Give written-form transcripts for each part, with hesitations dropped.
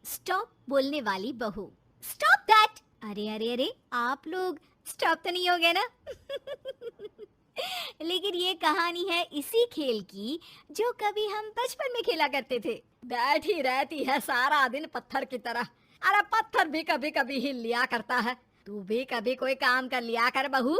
Stop बोलने वाली बहू। Stop that. अरे अरे अरे, आप लोग स्टॉप तो नहीं हो गए ना? लेकिन ये कहानी है इसी खेल की जो कभी हम बचपन में खेला करते थे। बैठी रहती है सारा दिन पत्थर की तरह। अरे पत्थर भी कभी कभी हिल लिया करता है। तू भी कभी कोई काम कर लिया कर बहू।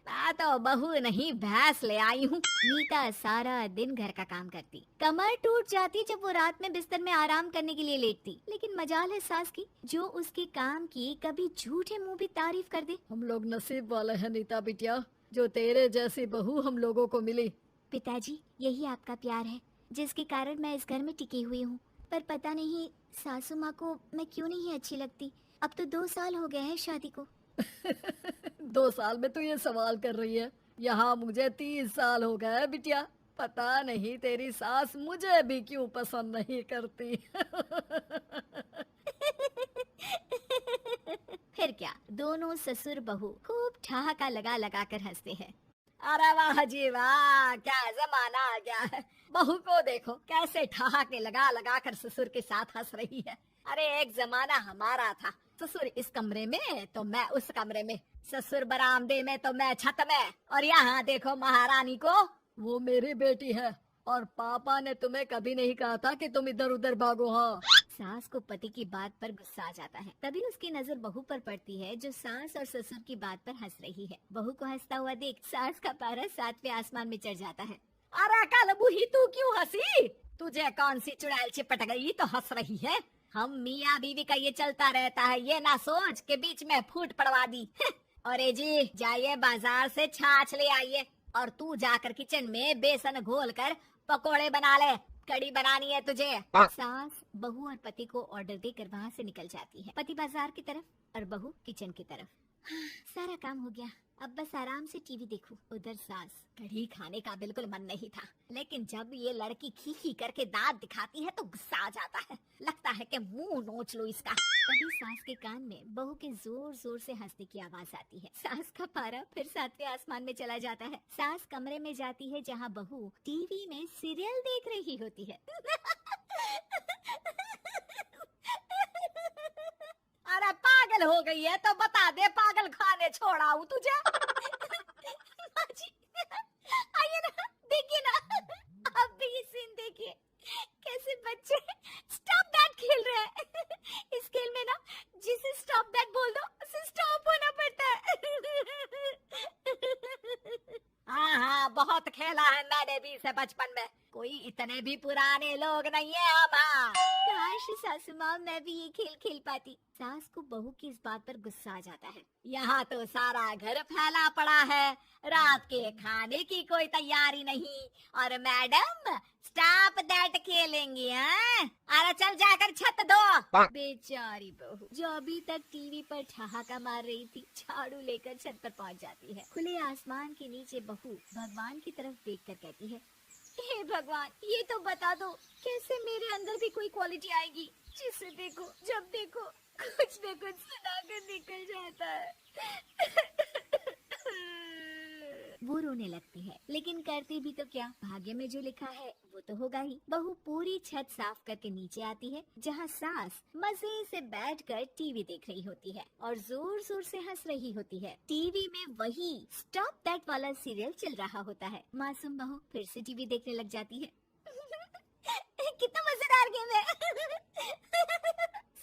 मैं तो बहू नहीं भैंस ले आई हूँ। नीता सारा दिन घर का काम करती, कमर टूट जाती जब वो रात में बिस्तर में आराम करने के लिए लेटती। लेकिन मजाल है सास की, जो उसके काम की कभी झूठे मुंह भी तारीफ कर दे। हम लोग नसीब वाले हैं नीता बिटिया, जो तेरे जैसी बहू हम लोगों को मिली। पिताजी, यही आपका प्यार है जिसके कारण मैं इस घर में टिकी हुई हूँ। पर पता नहीं सासू माँ को मैं क्यों नहीं अच्छी लगती। अब तो 2 साल हो गए हैं शादी को। 2 साल में तू ये सवाल कर रही है? यहाँ मुझे 30 साल हो गए बिटिया। पता नहीं तेरी सास मुझे भी क्यों पसंद नहीं करती। फिर क्या, दोनों ससुर बहू खूब ठहाका लगा लगा कर हंसते हैं। अरे वाह जी वाह, क्या जमाना आ गया है। बहू को देखो कैसे ठहाके लगा लगा कर ससुर के साथ हंस रही है। अरे एक जमाना हमारा था, ससुर इस कमरे में तो मैं उस कमरे में, ससुर बरामदे में तो मैं छत में। और यहाँ देखो महारानी को, वो मेरी बेटी है और पापा ने तुम्हें कभी नहीं कहा था कि तुम इधर उधर भागो। हाँ, सास को पति की बात पर गुस्सा आ जाता है। तभी उसकी नजर बहू पर पड़ती है जो सास और ससुर की बात पर हंस रही है। बहू को हंसता हुआ देख सास का पारा 7वें आसमान में चढ़ जाता है। अरे कल बुही तू क्यों हंसी? तुझे कौन सी चुड़ैल चिपट गई तो हंस रही है? हम मियाँ बीवी का ये चलता रहता है, ये ना सोच के बीच में फूट पड़वा दी। अरे जी जाइए बाजार से छाछ ले आइए और तू जाकर किचन में बेसन घोल कर पकोड़े बना ले, कड़ी बनानी है तुझे। सास बहू और पति को ऑर्डर देकर वहाँ से निकल जाती है। पति बाजार की तरफ और बहू किचन की तरफ। सारा काम हो गया, अब बस आराम से टीवी देखूं। उधर सास, कढ़ी खाने का बिल्कुल मन नहीं था, लेकिन जब ये लड़की खी खी करके दांत दिखाती है तो गुस्सा आ जाता है। लगता है कि मुंह नोच लो इसका। तभी सास के कान में बहू के जोर जोर से हंसने की आवाज आती है। सास का पारा फिर 7वें आसमान में चला जाता है। सास कमरे में जाती है जहाँ बहू टीवी में सीरियल देख रही होती है। अरे पागल हो गई है तो बता दे, पागल खाने छोड़ाऊं तुझे? आइए ना, देखिए ना, आप भी ये सीन देखिए, कैसे बच्चे स्टॉप दैट खेल रहे हैं। इस खेल में ना जिसे स्टॉप दैट बोल दो उसे स्टॉप होना पड़ता है। हाँ हाँ, बहुत खेला है मैंने भी इसे बचपन में। कोई इतने भी पुराने लोग नहीं है हम। हाँ, काश सासू माँ मैं भी ये खेल खेल पाती। सास को बहू की इस बात पर गुस्सा आ जाता है। यहाँ तो सारा घर फैला पड़ा है, रात के खाने की कोई तैयारी नहीं, और मैडम स्टॉप दैट खेलेंगी। हैं? अरे चल जाकर छत धो। बेचारी बहू जो अभी तक टीवी पर ठहाका मार रही थी, झाड़ू लेकर छत पर पहुँच जाती है। खुले आसमान के नीचे बहू भगवान की तरफ देखकर कहती है, हे भगवान, ये तो बता दो कैसे मेरे अंदर भी कोई क्वालिटी आएगी जिसे देखो जब देखो कुछ न कुछ सुनाकर निकल जाता है। वो रोने लगती है, लेकिन करती भी तो क्या, भाग्य में जो लिखा है वो तो होगा ही। बहू पूरी छत साफ करके नीचे आती है जहाँ सास मजे से बैठकर टीवी देख रही होती है और जोर जोर से हंस रही होती है। टीवी में वही स्टॉप दैट वाला सीरियल चल रहा होता है। मासूम बहू फिर से टीवी देखने लग जाती है। कितना मजेदार गेम है।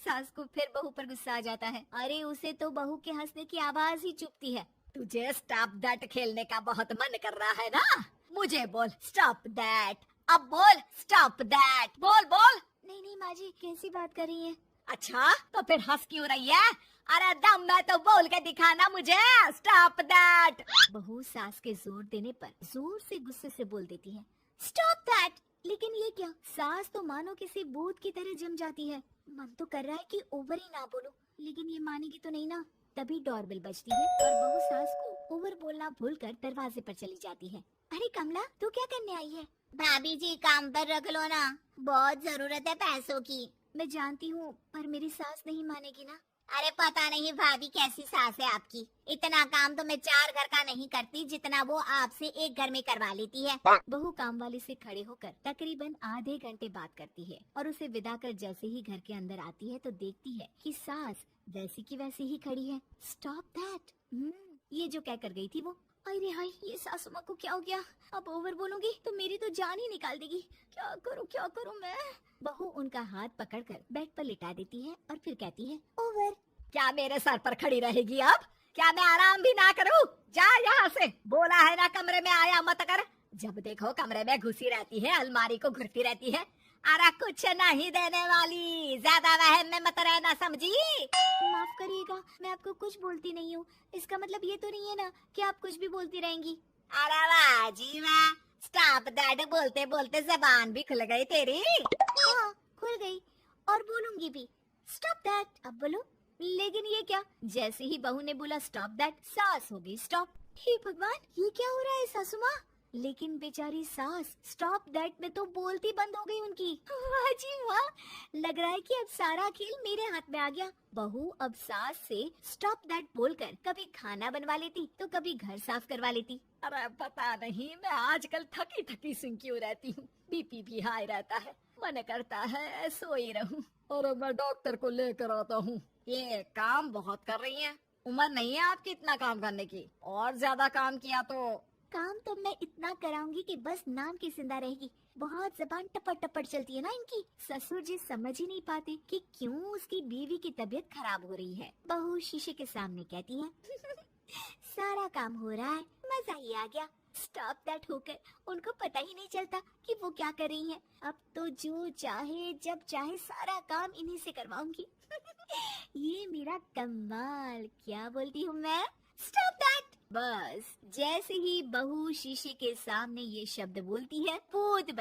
सास को फिर बहू पर गुस्सा आ जाता है। अरे उसे तो बहू के हंसने की आवाज ही चुभती है। तुझे स्टॉप दैट खेलने का बहुत मन कर रहा है ना? मुझे बोल स्टॉप दैट, अब बोल स्टॉप दैट, बोल बोल। नहीं नहीं माँ जी, कैसी बात कर रही हैं? अच्छा तो फिर हंस क्यों रही है? अरे दम में तो बोल के दिखाना मुझे स्टॉप दैट। बहू सास के जोर देने पर जोर से गुस्से से बोल देती है, स्टॉप दैट। लेकिन ये क्या, सास तो मानो किसी भूत की तरह जम जाती है। मन तो कर रहा है कि ओवर ही ना बोलूं, लेकिन ये मानेगी तो नहीं ना। तभी डोरबेल बजती है और बहू सास को ओवर बोलना भूलकर दरवाजे पर चली जाती है। अरे कमला, तू क्या करने आई है? भाभी जी काम पर रख लो ना, बहुत जरूरत है पैसों की। मैं जानती हूँ, पर मेरी सास नहीं मानेगी ना। अरे पता नहीं भाभी कैसी सास है आपकी। इतना काम तो मैं 4 घर का नहीं करती जितना वो आपसे एक घर में करवा लेती है। बहू काम वाली से खड़े होकर तकरीबन आधे घंटे बात करती है और उसे विदा कर जैसे ही घर के अंदर आती है तो देखती है कि सास वैसी की वैसी ही खड़ी है। स्टॉप दैट, ये जो कह कर गई थी वो। अरे हाय, ये सासू माँ को क्या हो गया? अब ओवर बोलूंगी तो मेरी तो जान ही निकाल देगी। क्या करूँ मैं? बहू उनका हाथ पकड़कर बेड पर लिटा देती है और फिर कहती है, ओवर। क्या मेरे सर पर खड़ी रहेगी अब? क्या मैं आराम भी ना करूं? जा यहाँ से, बोला है ना कमरे में आया मत कर। जब देखो कमरे में घुसी रहती है, अलमारी को घुरती रहती है। अरे कुछ नहीं देने वाली, ज्यादा वहम में मत रहना, समझी? माफ करिएगा, मैं आपको कुछ बोलती नहीं हूँ। इसका मतलब ये तो नहीं है ना कि आप कुछ भी बोलती रहेंगी। अरे वाह जी वाह, स्टॉप दैट बोलते बोलते जबान भी खुल गई तेरी। हाँ, खुल गई और बोलूंगी भी। स्टॉप दैट, अब बोलो। लेकिन ये क्या? जैसे ही बहू ने बोला स्टॉप दैट, सास हो गई स्टॉप। हे भगवान, ये क्या हो रहा है सासू माँ? लेकिन बेचारी सास स्टॉप दैट में तो बोलती बंद हो गई उनकी। वाह जी वाह, लग रहा है कि अब सारा खेल मेरे हाथ में आ गया। बहू अब सास से स्टॉप दैट बोलकर कभी खाना बनवा लेती तो कभी घर साफ करवा लेती। अरे पता नहीं, मैं आजकल थकी थकी सी क्यों रहती हूँ। बीपी भी हाई रहता है, मन करता है सोई रहूं। और मैं डॉक्टर को लेकर आता हूँ। ये काम बहुत कर रही हैं, उम्र नहीं है आपकी इतना काम करने की। और ज्यादा काम किया तो काम तो मैं इतना कराऊंगी कि बस नाम की जिंदा रहेगी। बहुत जबान टपट टपट चलती है ना इनकी। ससुर जी समझ ही नहीं पाते कि क्यों उसकी बीवी की तबीयत खराब हो रही है। बहू शीशे के सामने कहती है, सारा काम हो रहा है, मजा ही आ गया। स्टॉप दैट होकर उनको पता ही नहीं चलता कि वो क्या कर रही हैं। अब तो जो चाहे जब चाहे सारा काम इन्हीं से करवाऊंगी। ये मेरा कमाल। क्या बोलती हूँ मैं? Stop that. बस जैसे ही बहू शीशे के सामने ये शब्द बोलती है, भूत बन